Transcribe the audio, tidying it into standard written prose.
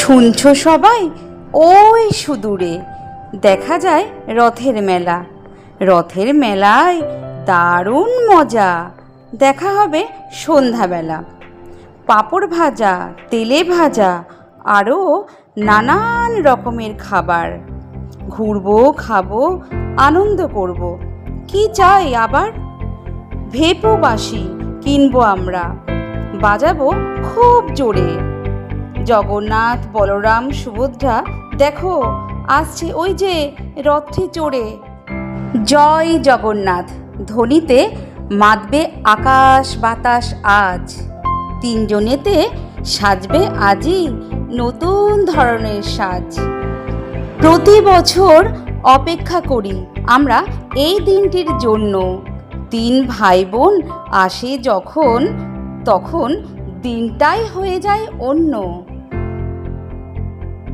শুনছো সবাই? ওই সুদূরে দেখা যায় রথের মেলা। রথের মেলায় দারুণ মজা। দেখা হবে সন্ধ্যাবেলা। পাঁপড় ভাজা, তেলে ভাজা, আরও নানান রকমের খাবার। ঘুরবো, খাবো, আনন্দ করব। কি চাই আবার? ভেপু বাঁশি কিনবো আমরা, বাজাবো খুব জোরে। জগন্নাথ, বলরাম, সুভদ্রা দেখো আসছে ওই যে রথটি চড়ে। জয় জগন্নাথ ধ্বনিতে মাতবে আকাশ বাতাস আজ। তিনজনেতে সাজবে আজই নতুন ধরনের সাজ। প্রতি বছর অপেক্ষা করি আমরা এই দিনটির জন্য। তিন ভাই বোন আসে যখন, তখন দিনটাই হয়ে যায় অন্য।